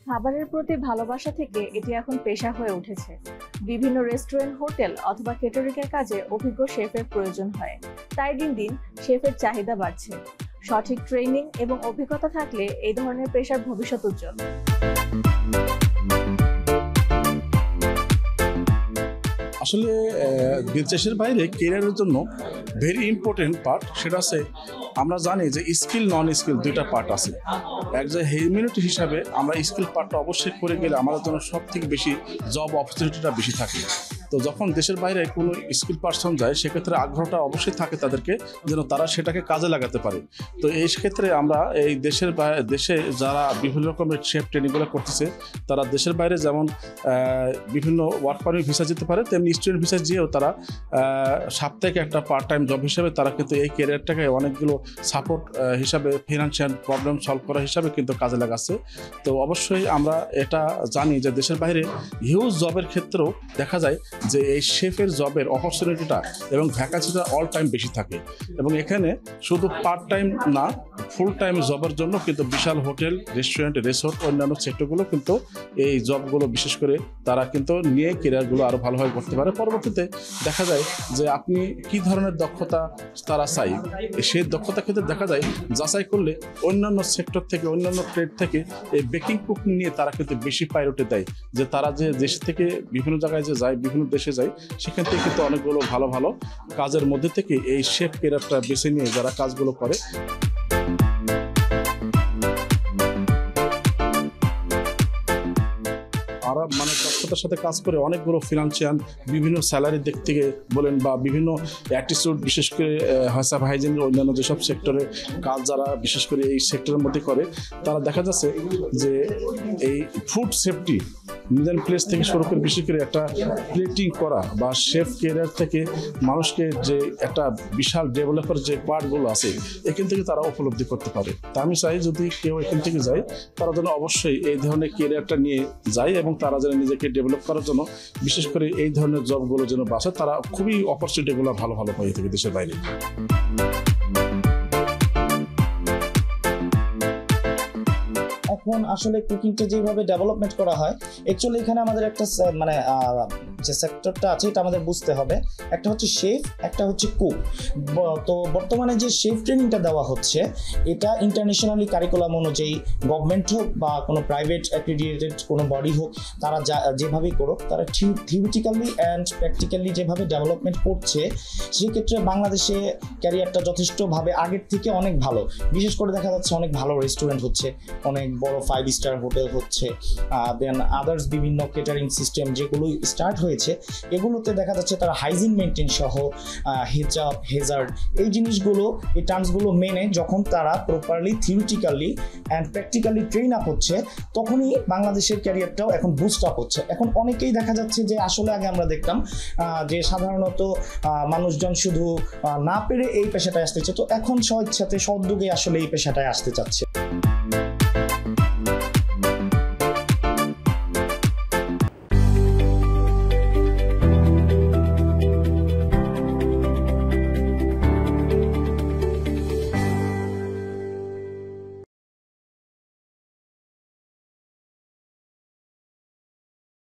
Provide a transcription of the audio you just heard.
খাবারের প্রতি ভালোবাসা থেকে এটি এখন পেশা হয়ে উঠেছে। বিভিন্ন রেস্টুরেন্ট, হোটেল অথবা কেটারিং এর কাজে অভিজ্ঞ শেফের প্রয়োজন হয়। তাই দিন দিন শেফের চাহিদা বাড়ছে। সঠিক ট্রেনিং এবং অভিজ্ঞতা থাকলে এই ধরনের পেশার ভবিষ্যৎ উজ্জ্বল। আসলে দেশের বাইরে কেরিয়ারের জন্য ভেরি ইম্পর্টেন্ট পার্ট সেটা আছে, আমরা জানি যে স্কিল নন স্কিল দুইটা পার্ট আছে। একজন হিউম্যানিটি হিসাবে আমরা স্কিল পার্টটা অবশ্যই করে গেলে আমাদের জন্য সব থেকে বেশি জব অপরচুনিটিটা বেশি থাকে। তো যখন দেশের বাইরে কোনো স্কিল পার্সন যায় সেক্ষেত্রে আগ্রহটা অবশ্যই থাকে তাদেরকে, যেন তারা সেটাকে কাজে লাগাতে পারে। তো এই ক্ষেত্রে আমরা এই দেশে যারা বিভিন্ন রকমের শেফ ট্রেনিংগুলো করতেছে, তারা দেশের বাইরে যেমন বিভিন্ন ওয়ার্ক পারমিট ভিসা যেতে পারে, তেমনি স্টুডেন্ট ভিসা যেও তারা সাপ্তাহিক একটা পার্ট টাইম জব হিসাবে তারা কিন্তু এই ক্যারিয়ারটাকে অনেকগুলো সাপোর্ট হিসাবে, ফিনান্সিয়াল প্রবলেম সলভ করা হিসাবে কিন্তু কাজে লাগাচ্ছে। তো অবশ্যই আমরা এটা জানি যে দেশের বাইরে হিউজ জবের ক্ষেত্রেও দেখা যায় যে এই শেফের জবের অপরচুনিটিটা এবং ভ্যাকান্সিটা অল টাইম বেশি থাকে। এবং এখানে শুধু পার্ট টাইম না, ফুল টাইম জবের জন্য কিন্তু বিশাল হোটেল, রেস্টুরেন্ট, রিসোর্ট, অন্যান্য সেক্টরগুলো কিন্তু এই জবগুলো বিশেষ করে তারা কিন্তু নিয়ে ক্যারিয়ারগুলো আরও ভালোভাবে করতে পারে। পরবর্তীতে দেখা যায় যে আপনি কী ধরনের দক্ষতা তারা চাই, সেই দক্ষতা ক্ষেত্রে দেখা যায় যাচাই করলে অন্যান্য সেক্টর থেকে, অন্যান্য ট্রেড থেকে এই বেকিং কুকিং নিয়ে তারা কিন্তু বেশি প্রায়োরিটি দেয়। যে তারা যে দেশ থেকে বিভিন্ন জায়গায় যে যায়, বিভিন্ন দেশে যায়, সেখান থেকে কিন্তু অনেকগুলো ভালো ভালো কাজের মধ্যে থেকে এই শেফ ক্যারিয়ারটা বেছে নিয়ে যারা কাজগুলো করে। আর মানে দক্ষতার সাথে কাজ করে অনেকগুলো ফিনান্সিয়াল বিভিন্ন স্যালারির দিক থেকে বলেন বা বিভিন্ন অ্যাটিটিউড, বিশেষ করে হাসাব হাইজিন অন্যান্য যেসব সেক্টরে কাজ যারা বিশেষ করে এই সেক্টরের মধ্যে করে, তারা দেখা যাচ্ছে যে এই ফুড সেফটি মিডল প্লেস থেকে শুরু করে বিশেষ করে একটা প্লেটিং করা বা শেফ ক্যারিয়ার থেকে মানুষকে যে একটা বিশাল ডেভেলপার যে পার্টগুলো আছে এখান থেকে তারা উপলব্ধি করতে পারে। তা আমি চাই যদি কেউ এখান থেকে যায় তারা যেন অবশ্যই এই ধরনের ক্যারিয়ারটা নিয়ে যায় এবং তারা যেন নিজেকে ডেভেলপ করার জন্য বিশেষ করে এই ধরনের জবগুলো যেন বাসে, তারা খুবই অপরচুনিটিগুলো ভালো ভালো পাই থাকে দেশের বাইরে। এখন আসলে কুকিংটা যেভাবে ডেভেলপমেন্ট করা হয়, অ্যাকচুয়ালি এখানে আমাদের একটা মানে যে সেক্টরটা আছে এটা আমাদের বুঝতে হবে। একটা হচ্ছে শেফ, একটা হচ্ছে কুক। তো বর্তমানে যে শেফ ট্রেনিংটা দেওয়া হচ্ছে এটা ইন্টারন্যাশনালি কারিকুলাম অনুযায়ী গভর্নমেন্ট হোক বা কোনো প্রাইভেট অ্যাক্রিডিটেড কোনো বডি হোক, তারা যেভাবেই করুক, তারা থিওরিটিক্যালি অ্যান্ড প্র্যাকটিক্যালি যেভাবে ডেভেলপমেন্ট করছে, সেক্ষেত্রে বাংলাদেশে ক্যারিয়ারটা যথেষ্টভাবে আগের থেকে অনেক ভালো। বিশেষ করে দেখা যাচ্ছে অনেক ভালো রেস্টুরেন্ট হচ্ছে, অনেক বড় 5 স্টার হোটেল হচ্ছে, দেন আদার্স বিভিন্ন কেটারিং সিস্টেম যেগুলো স্টার্ট হয়েছে, এগুলোতে দেখা যাচ্ছে তারা হাইজিন মেনটেন সহ হেজাব, হেজার্ড, এই জিনিসগুলো, এই টার্মসগুলো মেনে যখন তারা properly theoretically and practically train up হচ্ছে, তখনই বাংলাদেশের ক্যারিয়ারটাও এখন বুস্ট আপ হচ্ছে। এখন অনেকেই দেখা যাচ্ছে যে আসলে আগে আমরা দেখতাম যে সাধারণত মানুষজন শুধু না পেরে এই পেশাটায় আসতে চায়, তো এখন স্বইচ্ছাতে, সদ্যোগে আসলে এই পেশাটায় আসতে চাচ্ছে।